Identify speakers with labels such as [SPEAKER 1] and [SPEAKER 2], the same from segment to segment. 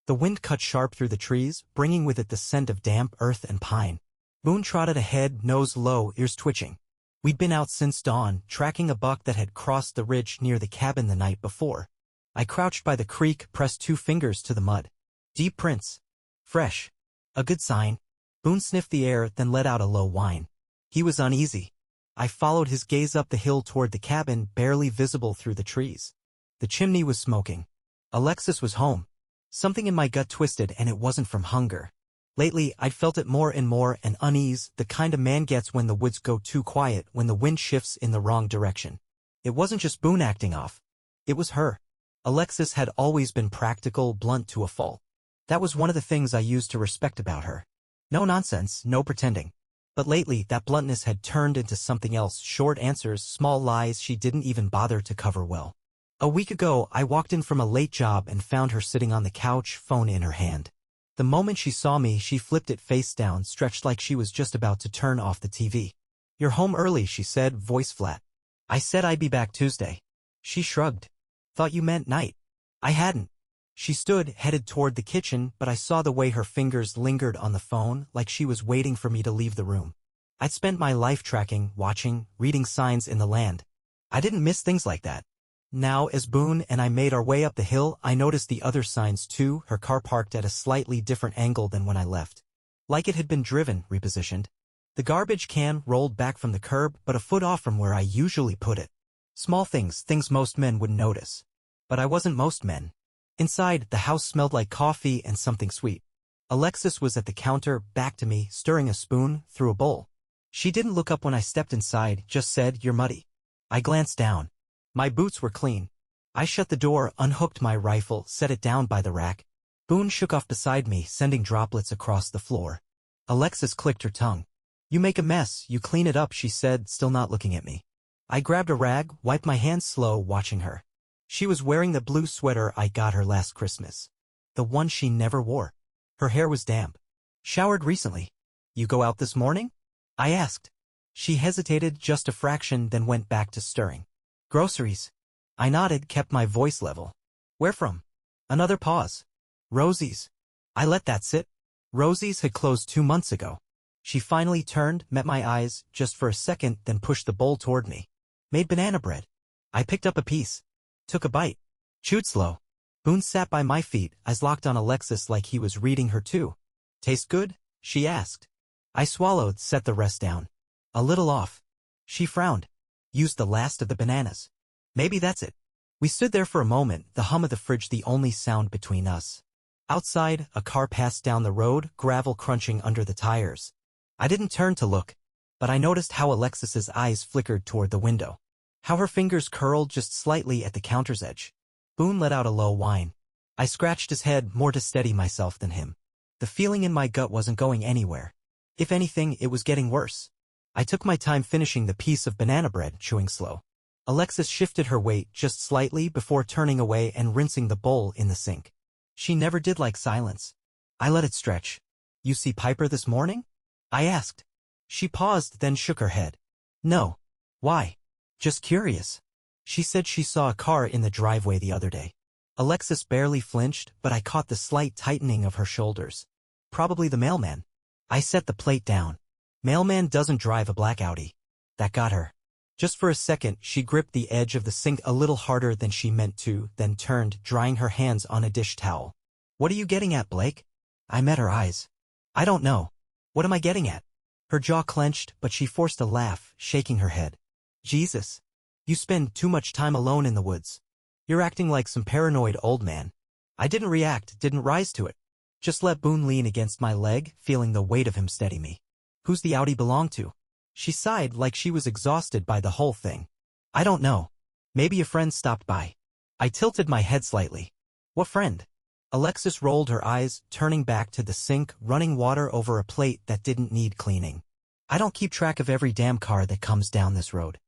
[SPEAKER 1] The wind cut sharp through the trees, bringing with it the scent of damp earth and pine. Boone trotted ahead, nose low, ears twitching. We'd been out since dawn, tracking a buck that had crossed the ridge near the cabin the night before. I crouched by the creek, pressed 2 fingers to the mud. Deep prints. Fresh. A good sign. Boone sniffed the air, then let out a low whine. He was uneasy. I followed his gaze up the hill toward the cabin, barely visible through the trees. The chimney was smoking. Alexis was home. Something in my gut twisted, and it wasn't from hunger. Lately, I'd felt it more and more, an unease, the kind a man gets when the woods go too quiet, when the wind shifts in the wrong direction. It wasn't just Boone acting off. It was her. Alexis had always been practical, blunt to a fault. That was one of the things I used to respect about her. No nonsense, no pretending. But lately, that bluntness had turned into something else, short answers, small lies she didn't even bother to cover well. A week ago, I walked in from a late job and found her sitting on the couch, phone in her hand. The moment she saw me, she flipped it face down, stretched like she was just about to turn off the TV. "You're home early," she said, voice flat. "I said I'd be back Tuesday." She shrugged. "Thought you meant night." I hadn't. She stood, headed toward the kitchen, but I saw the way her fingers lingered on the phone, like she was waiting for me to leave the room. I'd spent my life tracking, watching, reading signs in the land. I didn't miss things like that. Now, as Boone and I made our way up the hill, I noticed the other signs too, her car parked at a slightly different angle than when I left. Like it had been driven, repositioned. The garbage can rolled back from the curb, but a foot off from where I usually put it. Small things, things most men wouldn't notice. But I wasn't most men. Inside, the house smelled like coffee and something sweet. Alexis was at the counter, back to me, stirring a spoon through a bowl. She didn't look up when I stepped inside, just said, "You're muddy." I glanced down. My boots were clean. I shut the door, unhooked my rifle, set it down by the rack. Boone shook off beside me, sending droplets across the floor. Alexis clicked her tongue. "You make a mess, you clean it up," she said, still not looking at me. I grabbed a rag, wiped my hands slow, watching her. She was wearing the blue sweater I got her last Christmas. The one she never wore. Her hair was damp. "Showered recently. You go out this morning?" I asked. She hesitated just a fraction, then went back to stirring. "Groceries." I nodded, kept my voice level. "Where from?" Another pause. "Rosie's." I let that sit. Rosie's had closed 2 months ago. She finally turned, met my eyes, just for a second, then pushed the bowl toward me. "Made banana bread." I picked up a piece. Took a bite. Chewed slow. Boone sat by my feet, eyes locked on Alexis like he was reading her too. "Taste good?" she asked. I swallowed, set the rest down. "A little off." She frowned. "Used the last of the bananas." "Maybe that's it." We stood there for a moment, the hum of the fridge the only sound between us. Outside, a car passed down the road, gravel crunching under the tires. I didn't turn to look, but I noticed how Alexis's eyes flickered toward the window. How her fingers curled just slightly at the counter's edge. Boone let out a low whine. I scratched his head, more to steady myself than him. The feeling in my gut wasn't going anywhere. If anything, it was getting worse. I took my time finishing the piece of banana bread, chewing slow. Alexis shifted her weight just slightly before turning away and rinsing the bowl in the sink. She never did like silence. I let it stretch. "You see Piper this morning?" I asked. She paused, then shook her head. "No." "Why?" "Just curious." She said she saw a car in the driveway the other day. Alexis barely flinched, but I caught the slight tightening of her shoulders. "Probably the mailman." I set the plate down. "Mailman doesn't drive a black Audi." That got her. Just for a second, she gripped the edge of the sink a little harder than she meant to, then turned, drying her hands on a dish towel. "What are you getting at, Blake?" I met her eyes. "I don't know." "What am I getting at?" Her jaw clenched, but she forced a laugh, shaking her head. "Jesus. You spend too much time alone in the woods. You're acting like some paranoid old man." I didn't react, didn't rise to it. Just let Boone lean against my leg, feeling the weight of him steady me. "Who's the Audi belong to?" She sighed like she was exhausted by the whole thing. "I don't know. Maybe a friend stopped by." I tilted my head slightly. "What friend?" Alexis rolled her eyes, turning back to the sink, running water over a plate that didn't need cleaning. "I don't keep track of every damn car that comes down this road."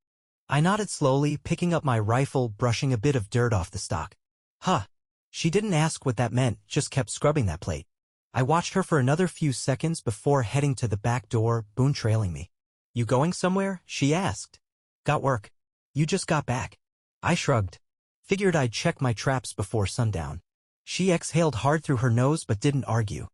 [SPEAKER 1] I nodded slowly, picking up my rifle, brushing a bit of dirt off the stock. "Huh." She didn't ask what that meant, just kept scrubbing that plate. I watched her for another few seconds before heading to the back door, Boone trailing me. "You going somewhere?" she asked. "Got work." "You just got back." I shrugged. Figured I'd check my traps before sundown. She exhaled hard through her nose but didn't argue.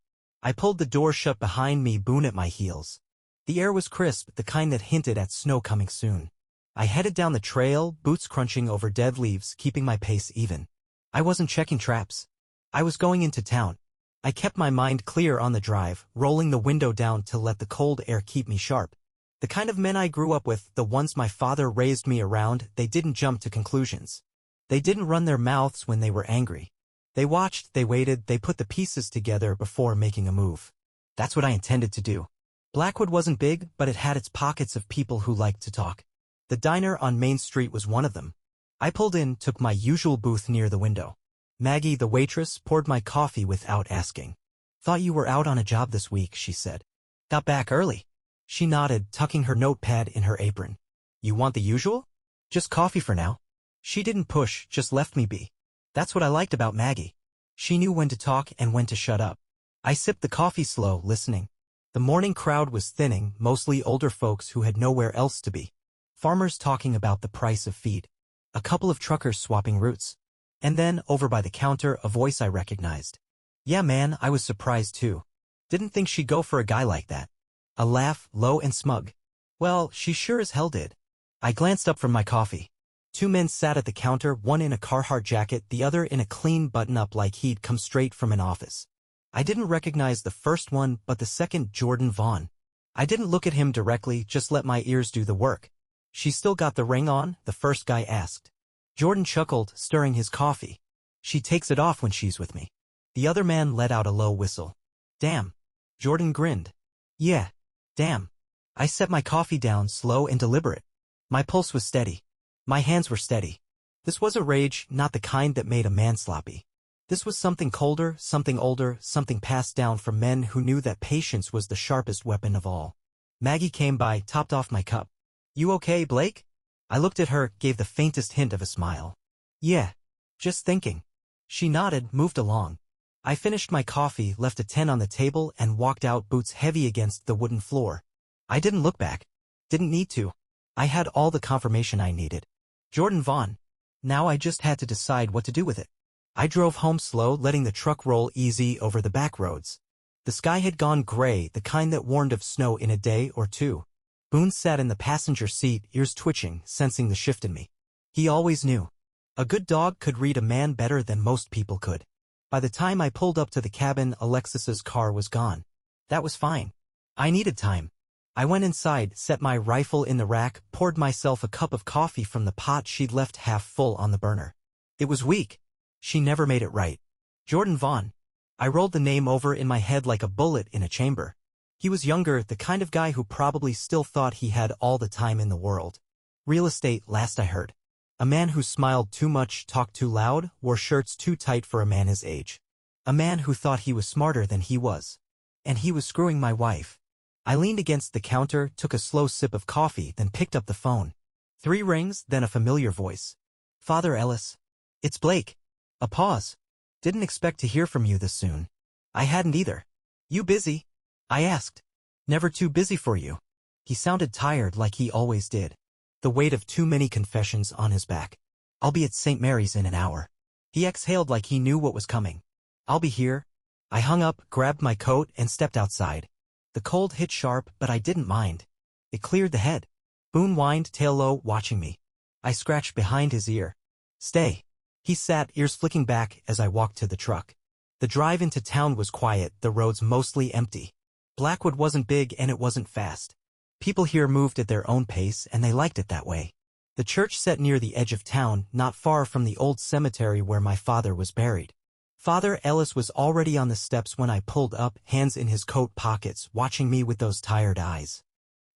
[SPEAKER 1] I pulled the door shut behind me, Boone at my heels. The air was crisp, the kind that hinted at snow coming soon. I headed down the trail, boots crunching over dead leaves, keeping my pace even. I wasn't checking traps. I was going into town. I kept my mind clear on the drive, rolling the window down to let the cold air keep me sharp. The kind of men I grew up with, the ones my father raised me around, they didn't jump to conclusions. They didn't run their mouths when they were angry. They watched, they waited, they put the pieces together before making a move. That's what I intended to do. Blackwood wasn't big, but it had its pockets of people who liked to talk. The diner on Main Street was one of them. I pulled in, took my usual booth near the window. Maggie, the waitress, poured my coffee without asking. "Thought you were out on a job this week," she said. "Got back early." She nodded, tucking her notepad in her apron. "You want the usual?" "Just coffee for now." She didn't push, just left me be. That's what I liked about Maggie. She knew when to talk and when to shut up. I sipped the coffee slow, listening. The morning crowd was thinning, mostly older folks who had nowhere else to be. Farmers talking about the price of feed. A couple of truckers swapping routes. And then, over by the counter, a voice I recognized. "Yeah man, I was surprised too. Didn't think she'd go for a guy like that." A laugh, low and smug. "Well, she sure as hell did." I glanced up from my coffee. Two men sat at the counter, one in a Carhartt jacket, the other in a clean button-up like he'd come straight from an office. I didn't recognize the first one, but the second, Jordan Vaughn. I didn't look at him directly, just let my ears do the work. "She still got the ring on?" the first guy asked. Jordan chuckled, stirring his coffee. "She takes it off when she's with me." The other man let out a low whistle. "Damn." Jordan grinned. "Yeah. Damn." I set my coffee down, slow and deliberate. My pulse was steady. My hands were steady. This was a rage, not the kind that made a man sloppy. This was something colder, something older, something passed down from men who knew that patience was the sharpest weapon of all. Maggie came by, topped off my cup. "You okay, Blake?" I looked at her, gave the faintest hint of a smile. "Yeah. Just thinking." She nodded, moved along. I finished my coffee, left a 10 on the table, and walked out, boots heavy against the wooden floor. I didn't look back. Didn't need to. I had all the confirmation I needed. Jordan Vaughn. Now I just had to decide what to do with it. I drove home slow, letting the truck roll easy over the back roads. The sky had gone gray, the kind that warned of snow in a day or two. Boone sat in the passenger seat, ears twitching, sensing the shift in me. He always knew. A good dog could read a man better than most people could. By the time I pulled up to the cabin, Alexis's car was gone. That was fine. I needed time. I went inside, set my rifle in the rack, poured myself a cup of coffee from the pot she'd left half full on the burner. It was weak. She never made it right. Jordan Vaughn. I rolled the name over in my head like a bullet in a chamber. He was younger, the kind of guy who probably still thought he had all the time in the world. Real estate, last I heard. A man who smiled too much, talked too loud, wore shirts too tight for a man his age. A man who thought he was smarter than he was. And he was screwing my wife. I leaned against the counter, took a slow sip of coffee, then picked up the phone. 3 rings, then a familiar voice. "Father Ellis." "It's Blake." A pause. "Didn't expect to hear from you this soon." I hadn't either. "You busy?" I asked. "Never too busy for you." He sounded tired like he always did. The weight of too many confessions on his back. "I'll be at St. Mary's in an hour." He exhaled like he knew what was coming. "I'll be here." I hung up, grabbed my coat, and stepped outside. The cold hit sharp, but I didn't mind. It cleared the head. Boone whined, tail low, watching me. I scratched behind his ear. "Stay." He sat, ears flicking back, as I walked to the truck. The drive into town was quiet, the roads mostly empty. Blackwood wasn't big and it wasn't fast. People here moved at their own pace, and they liked it that way. The church sat near the edge of town, not far from the old cemetery where my father was buried. Father Ellis was already on the steps when I pulled up, hands in his coat pockets, watching me with those tired eyes.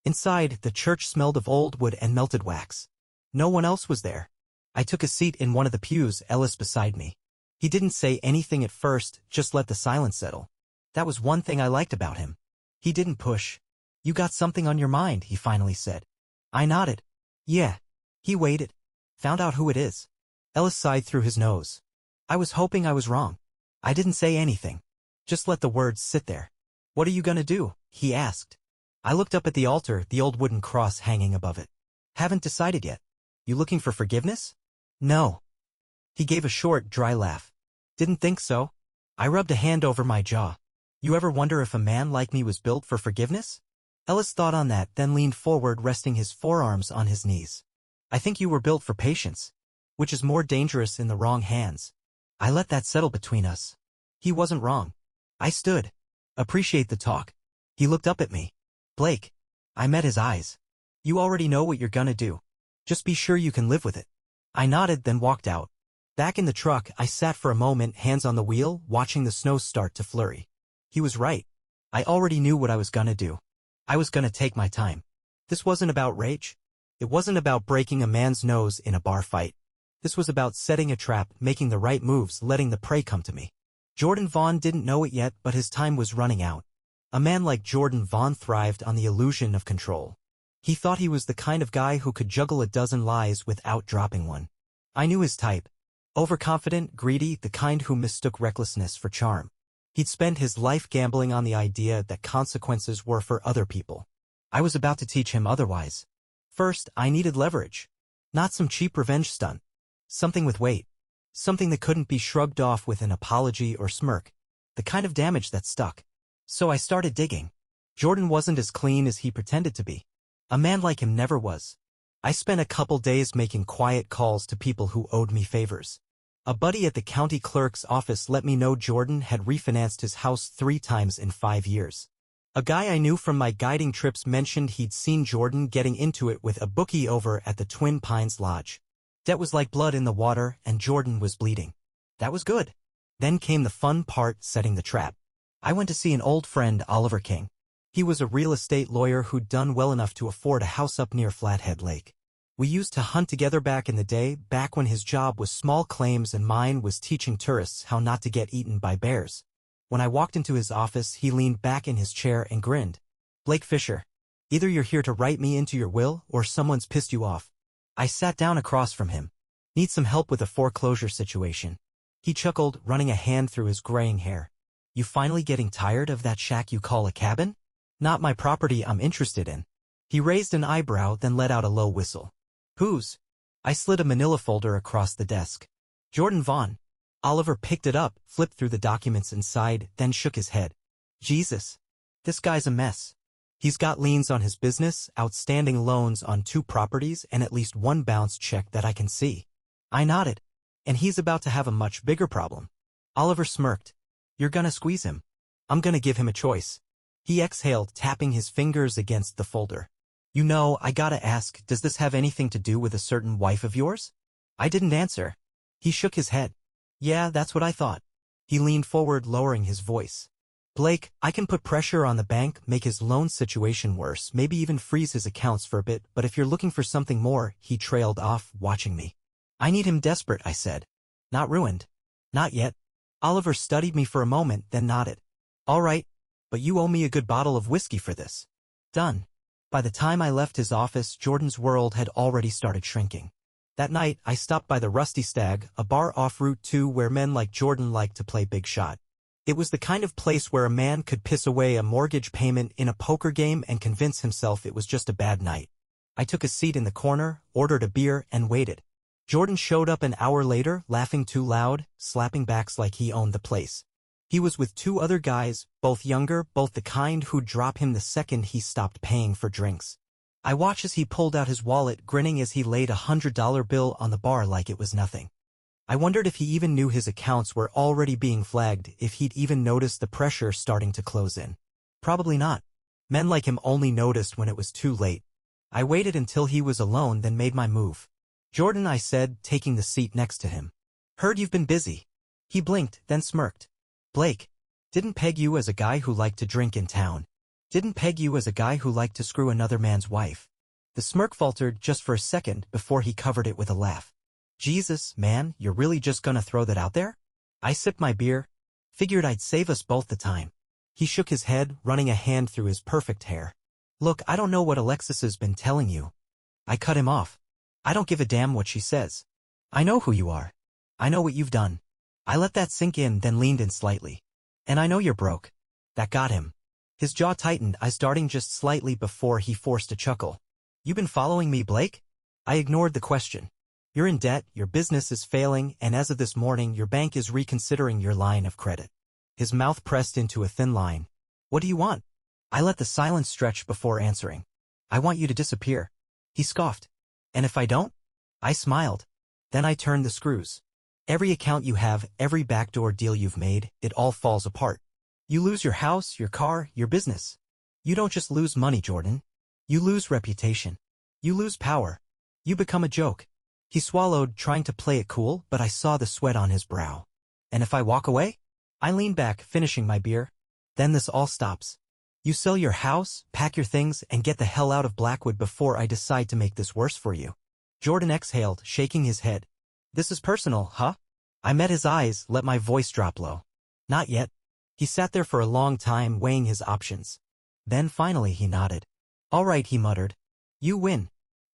[SPEAKER 1] Inside, the church smelled of old wood and melted wax. No one else was there. I took a seat in one of the pews, Ellis beside me. He didn't say anything at first, just let the silence settle. That was one thing I liked about him. He didn't push. "You got something on your mind," he finally said. I nodded. "Yeah." He waited. "Found out who it is." Ellis sighed through his nose. I was hoping I was wrong. I didn't say anything. Just let the words sit there. "What are you gonna do?" he asked. I looked up at the altar, the old wooden cross hanging above it. "Haven't decided yet." "You looking for forgiveness?" "No." He gave a short, dry laugh. Didn't think so. I rubbed a hand over my jaw. You ever wonder if a man like me was built for forgiveness? Ellis thought on that, then leaned forward, resting his forearms on his knees. I think you were built for patience, which is more dangerous in the wrong hands. I let that settle between us. He wasn't wrong. I stood. Appreciate the talk. He looked up at me. Blake. I met his eyes. You already know what you're gonna do. Just be sure you can live with it. I nodded, then walked out. Back in the truck, I sat for a moment, hands on the wheel, watching the snow start to flurry. He was right. I already knew what I was gonna do. I was gonna take my time. This wasn't about rage. It wasn't about breaking a man's nose in a bar fight. This was about setting a trap, making the right moves, letting the prey come to me. Jordan Vaughn didn't know it yet, but his time was running out. A man like Jordan Vaughn thrived on the illusion of control. He thought he was the kind of guy who could juggle a dozen lies without dropping one. I knew his type. Overconfident, greedy, the kind who mistook recklessness for charm. He'd spent his life gambling on the idea that consequences were for other people. I was about to teach him otherwise. First, I needed leverage. Not some cheap revenge stunt. Something with weight. Something that couldn't be shrugged off with an apology or smirk. The kind of damage that stuck. So I started digging. Jordan wasn't as clean as he pretended to be. A man like him never was. I spent a couple days making quiet calls to people who owed me favors. A buddy at the county clerk's office let me know Jordan had refinanced his house 3 times in 5 years. A guy I knew from my guiding trips mentioned he'd seen Jordan getting into it with a bookie over at the Twin Pines Lodge. Debt was like blood in the water, and Jordan was bleeding. That was good. Then came the fun part, setting the trap. I went to see an old friend, Oliver King. He was a real estate lawyer who'd done well enough to afford a house up near Flathead Lake. We used to hunt together back in the day, back when his job was small claims and mine was teaching tourists how not to get eaten by bears. When I walked into his office, he leaned back in his chair and grinned. Blake Fisher. Either you're here to write me into your will, or someone's pissed you off. I sat down across from him. Need some help with a foreclosure situation. He chuckled, running a hand through his graying hair. You finally getting tired of that shack you call a cabin? Not my property I'm interested in. He raised an eyebrow, then let out a low whistle. Whose? I slid a manila folder across the desk. Jordan Vaughn. Oliver picked it up, flipped through the documents inside, then shook his head. Jesus. This guy's a mess. He's got liens on his business, outstanding loans on 2 properties, and at least 1 bounced check that I can see. I nodded. And he's about to have a much bigger problem. Oliver smirked. You're gonna squeeze him. I'm gonna give him a choice. He exhaled, tapping his fingers against the folder. You know, I gotta ask, does this have anything to do with a certain wife of yours? I didn't answer. He shook his head. Yeah, that's what I thought. He leaned forward, lowering his voice. Blake, I can put pressure on the bank, make his loan situation worse, maybe even freeze his accounts for a bit, but if you're looking for something more, he trailed off, watching me. I need him desperate, I said. Not ruined. Not yet. Oliver studied me for a moment, then nodded. All right, but you owe me a good bottle of whiskey for this. Done. By the time I left his office, Jordan's world had already started shrinking. That night, I stopped by the Rusty Stag, a bar off Route 2 where men like Jordan liked to play big shot. It was the kind of place where a man could piss away a mortgage payment in a poker game and convince himself it was just a bad night. I took a seat in the corner, ordered a beer, and waited. Jordan showed up an hour later, laughing too loud, slapping backs like he owned the place. He was with 2 other guys, both younger, both the kind who'd drop him the second he stopped paying for drinks. I watched as he pulled out his wallet, grinning as he laid a $100 bill on the bar like it was nothing. I wondered if he even knew his accounts were already being flagged, if he'd even noticed the pressure starting to close in. Probably not. Men like him only noticed when it was too late. I waited until he was alone, then made my move. Jordan, I said, taking the seat next to him. Heard you've been busy. He blinked, then smirked. Blake. Didn't peg you as a guy who liked to drink in town. Didn't peg you as a guy who liked to screw another man's wife. The smirk faltered just for a second before he covered it with a laugh. Jesus, man, you're really just gonna throw that out there? I sipped my beer. Figured I'd save us both the time. He shook his head, running a hand through his perfect hair. Look, I don't know what Alexis has been telling you. I cut him off. I don't give a damn what she says. I know who you are. I know what you've done. I let that sink in, then leaned in slightly. And I know you're broke. That got him. His jaw tightened, eyes darting just slightly before he forced a chuckle. You been following me, Blake? I ignored the question. You're in debt, your business is failing, and as of this morning your bank is reconsidering your line of credit. His mouth pressed into a thin line. What do you want? I let the silence stretch before answering. I want you to disappear. He scoffed. And if I don't? I smiled. Then I turned the screws. Every account you have, every backdoor deal you've made, it all falls apart. You lose your house, your car, your business. You don't just lose money, Jordan. You lose reputation. You lose power. You become a joke. He swallowed, trying to play it cool, but I saw the sweat on his brow. And if I walk away? I leaned back, finishing my beer. Then this all stops. You sell your house, pack your things, and get the hell out of Blackwood before I decide to make this worse for you. Jordan exhaled, shaking his head. This is personal, huh? I met his eyes, let my voice drop low. Not yet. He sat there for a long time, weighing his options. Then finally he nodded. All right, he muttered. You win.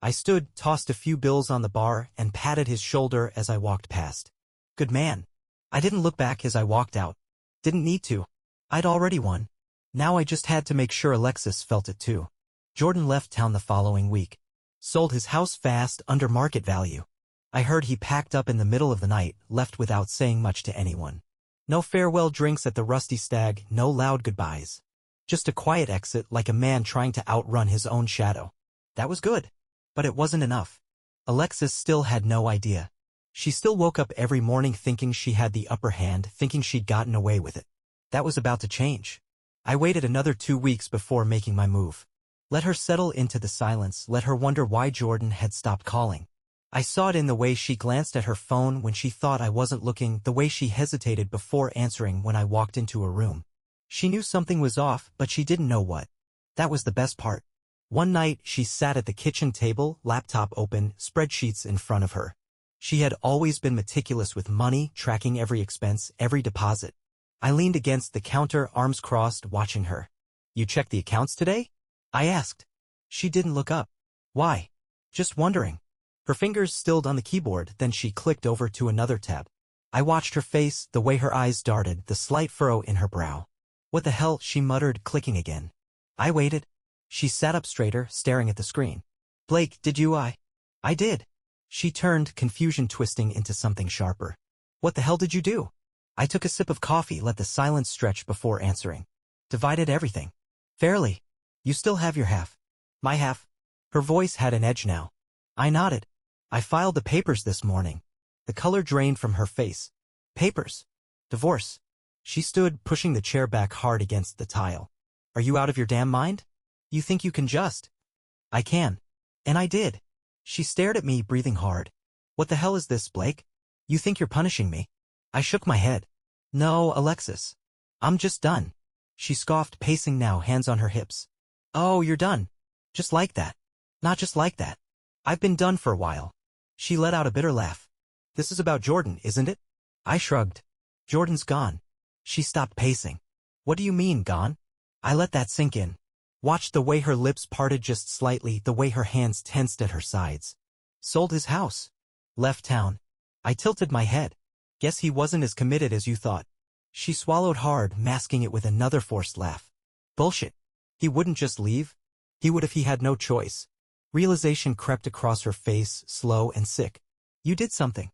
[SPEAKER 1] I stood, tossed a few bills on the bar, and patted his shoulder as I walked past. Good man. I didn't look back as I walked out. Didn't need to. I'd already won. Now I just had to make sure Alexis felt it too. Jordan left town the following week. Sold his house fast, under market value. I heard he packed up in the middle of the night, left without saying much to anyone. No farewell drinks at the Rusty Stag, no loud goodbyes. Just a quiet exit like a man trying to outrun his own shadow. That was good. But it wasn't enough. Alexis still had no idea. She still woke up every morning thinking she had the upper hand, thinking she'd gotten away with it. That was about to change. I waited another 2 weeks before making my move. Let her settle into the silence, let her wonder why Jordan had stopped calling. I saw it in the way she glanced at her phone when she thought I wasn't looking, the way she hesitated before answering when I walked into her room. She knew something was off, but she didn't know what. That was the best part. One night, she sat at the kitchen table, laptop open, spreadsheets in front of her. She had always been meticulous with money, tracking every expense, every deposit. I leaned against the counter, arms crossed, watching her. You checked the accounts today? I asked. She didn't look up. Why? Just wondering. Her fingers stilled on the keyboard, then she clicked over to another tab. I watched her face, the way her eyes darted, the slight furrow in her brow. What the hell, she muttered, clicking again. I waited. She sat up straighter, staring at the screen. Blake, did you? I did. She turned, confusion twisting into something sharper. What the hell did you do? I took a sip of coffee, let the silence stretch before answering. Divided everything. Fairly. You still have your half. My half. Her voice had an edge now. I nodded. I filed the papers this morning. The color drained from her face. Papers. Divorce. She stood, pushing the chair back hard against the tile. Are you out of your damn mind? You think you can just? I can. And I did. She stared at me, breathing hard. What the hell is this, Blake? You think you're punishing me? I shook my head. No, Alexis. I'm just done. She scoffed, pacing now, hands on her hips. Oh, you're done. Just like that. Not just like that. I've been done for a while. She let out a bitter laugh. This is about Jordan, isn't it? I shrugged. Jordan's gone. She stopped pacing. What do you mean, gone? I let that sink in. Watched the way her lips parted just slightly, the way her hands tensed at her sides. Sold his house. Left town. I tilted my head. Guess he wasn't as committed as you thought. She swallowed hard, masking it with another forced laugh. Bullshit. He wouldn't just leave. He would if he had no choice. Realization crept across her face, slow and sick. You did something.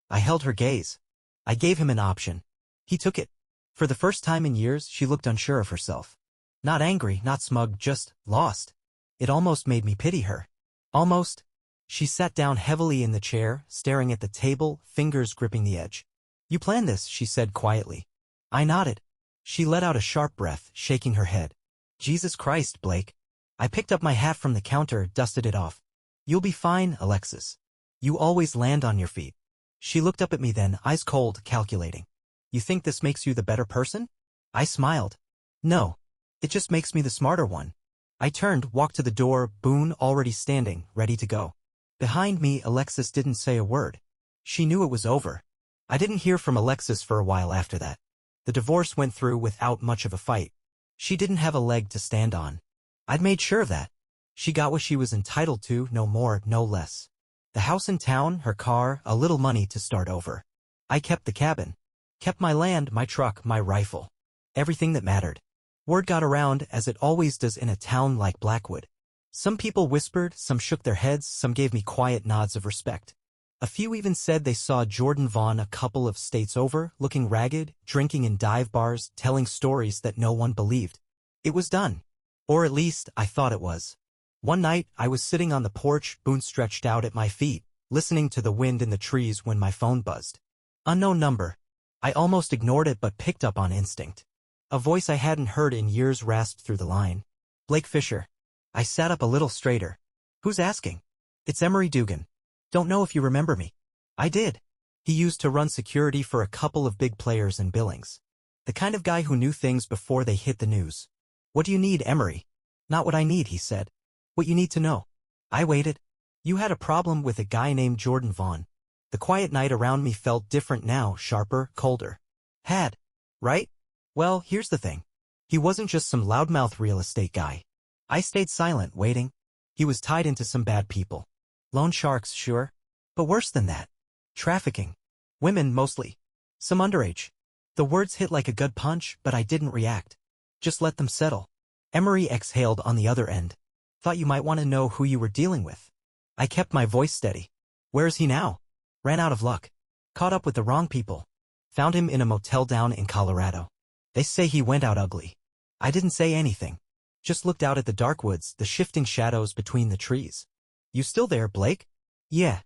[SPEAKER 1] I held her gaze. I gave him an option. He took it. For the first time in years, she looked unsure of herself. Not angry, not smug, just lost. It almost made me pity her. Almost. She sat down heavily in the chair, staring at the table, fingers gripping the edge. You planned this, she said quietly. I nodded. She let out a sharp breath, shaking her head. Jesus Christ, Blake. I picked up my hat from the counter, dusted it off. You'll be fine, Alexis. You always land on your feet. She looked up at me then, eyes cold, calculating. You think this makes you the better person? I smiled. No. It just makes me the smarter one. I turned, walked to the door, Boone already standing, ready to go. Behind me, Alexis didn't say a word. She knew it was over. I didn't hear from Alexis for a while after that. The divorce went through without much of a fight. She didn't have a leg to stand on. I'd made sure of that. She got what she was entitled to, no more, no less. The house in town, her car, a little money to start over. I kept the cabin. Kept my land, my truck, my rifle. Everything that mattered. Word got around, as it always does in a town like Blackwood. Some people whispered, some shook their heads, some gave me quiet nods of respect. A few even said they saw Jordan Vaughn a couple of states over, looking ragged, drinking in dive bars, telling stories that no one believed. It was done. Or at least, I thought it was. One night, I was sitting on the porch, Boone stretched out at my feet, listening to the wind in the trees when my phone buzzed. Unknown number. I almost ignored it but picked up on instinct. A voice I hadn't heard in years rasped through the line. Blake Fisher. I sat up a little straighter. Who's asking? It's Emery Dugan. Don't know if you remember me. I did. He used to run security for a couple of big players in Billings. The kind of guy who knew things before they hit the news. What do you need, Emery? Not what I need, he said. What you need to know. I waited. You had a problem with a guy named Jordan Vaughn. The quiet night around me felt different now, sharper, colder. Had. Right? Well, here's the thing. He wasn't just some loudmouth real estate guy. I stayed silent, waiting. He was tied into some bad people. Loan sharks, sure. But worse than that. Trafficking. Women, mostly. Some underage. The words hit like a gut punch, but I didn't react. Just let them settle. Emery exhaled on the other end. Thought you might want to know who you were dealing with. I kept my voice steady. Where is he now? Ran out of luck. Caught up with the wrong people. Found him in a motel down in Colorado. They say he went out ugly. I didn't say anything. Just looked out at the dark woods, the shifting shadows between the trees. You still there, Blake? Yeah.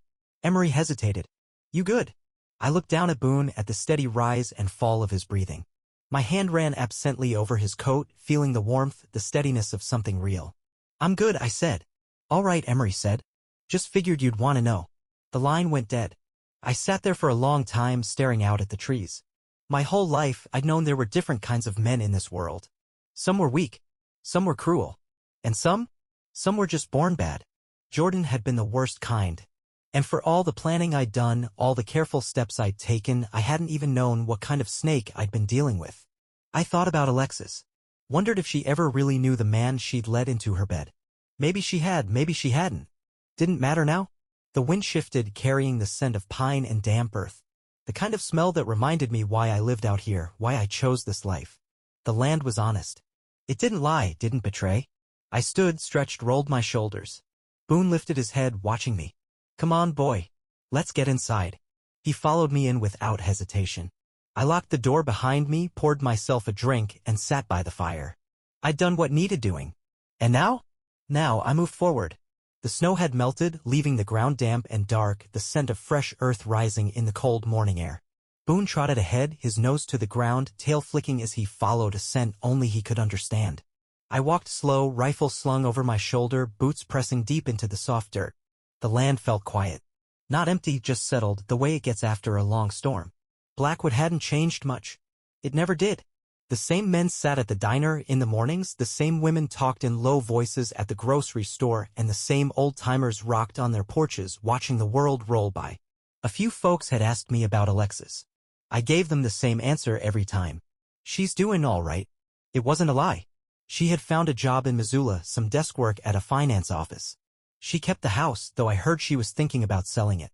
[SPEAKER 1] Emery hesitated. You good? I looked down at Boone at the steady rise and fall of his breathing. My hand ran absently over his coat, feeling the warmth, the steadiness of something real. I'm good, I said. All right, Emery said. Just figured you'd want to know. The line went dead. I sat there for a long time staring out at the trees. My whole life, I'd known there were different kinds of men in this world. Some were weak. Some were cruel. And some were just born bad. Jordan had been the worst kind. And for all the planning I'd done, all the careful steps I'd taken, I hadn't even known what kind of snake I'd been dealing with. I thought about Alexis. Wondered if she ever really knew the man she'd led into her bed. Maybe she had, maybe she hadn't. Didn't matter now. The wind shifted, carrying the scent of pine and damp earth. The kind of smell that reminded me why I lived out here, why I chose this life. The land was honest. It didn't lie, didn't betray. I stood, stretched, rolled my shoulders. Boone lifted his head, watching me. Come on, boy. Let's get inside. He followed me in without hesitation. I locked the door behind me, poured myself a drink, and sat by the fire. I'd done what needed doing. And now? Now I moved forward. The snow had melted, leaving the ground damp and dark, the scent of fresh earth rising in the cold morning air. Boone trotted ahead, his nose to the ground, tail flicking as he followed a scent only he could understand. I walked slow, rifle slung over my shoulder, boots pressing deep into the soft dirt. The land felt quiet. Not empty, just settled, the way it gets after a long storm. Blackwood hadn't changed much. It never did. The same men sat at the diner in the mornings, the same women talked in low voices at the grocery store, and the same old-timers rocked on their porches, watching the world roll by. A few folks had asked me about Alexis. I gave them the same answer every time. She's doing all right. It wasn't a lie. She had found a job in Missoula, some desk work at a finance office. She kept the house, though I heard she was thinking about selling it.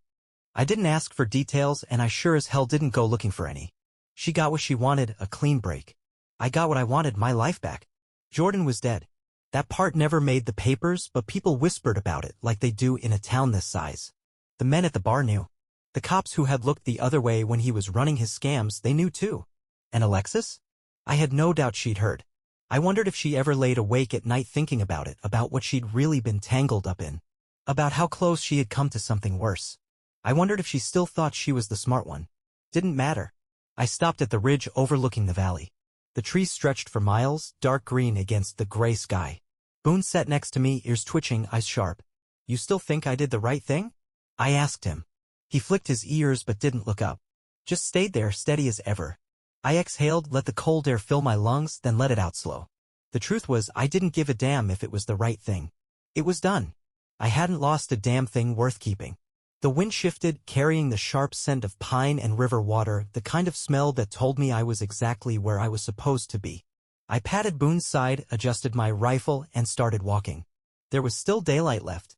[SPEAKER 1] I didn't ask for details, and I sure as hell didn't go looking for any. She got what she wanted, a clean break. I got what I wanted, my life back. Jordan was dead. That part never made the papers, but people whispered about it like they do in a town this size. The men at the bar knew. The cops who had looked the other way when he was running his scams, they knew too. And Alexis? I had no doubt she'd heard. I wondered if she ever laid awake at night thinking about it, about what she'd really been tangled up in. About how close she had come to something worse. I wondered if she still thought she was the smart one. Didn't matter. I stopped at the ridge overlooking the valley. The trees stretched for miles, dark green against the gray sky. Boone sat next to me, ears twitching, eyes sharp. You still think I did the right thing? I asked him. He flicked his ears but didn't look up. Just stayed there, steady as ever. I exhaled, let the cold air fill my lungs, then let it out slow. The truth was, I didn't give a damn if it was the right thing. It was done. I hadn't lost a damn thing worth keeping. The wind shifted, carrying the sharp scent of pine and river water, the kind of smell that told me I was exactly where I was supposed to be. I patted Boone's side, adjusted my rifle, and started walking. There was still daylight left.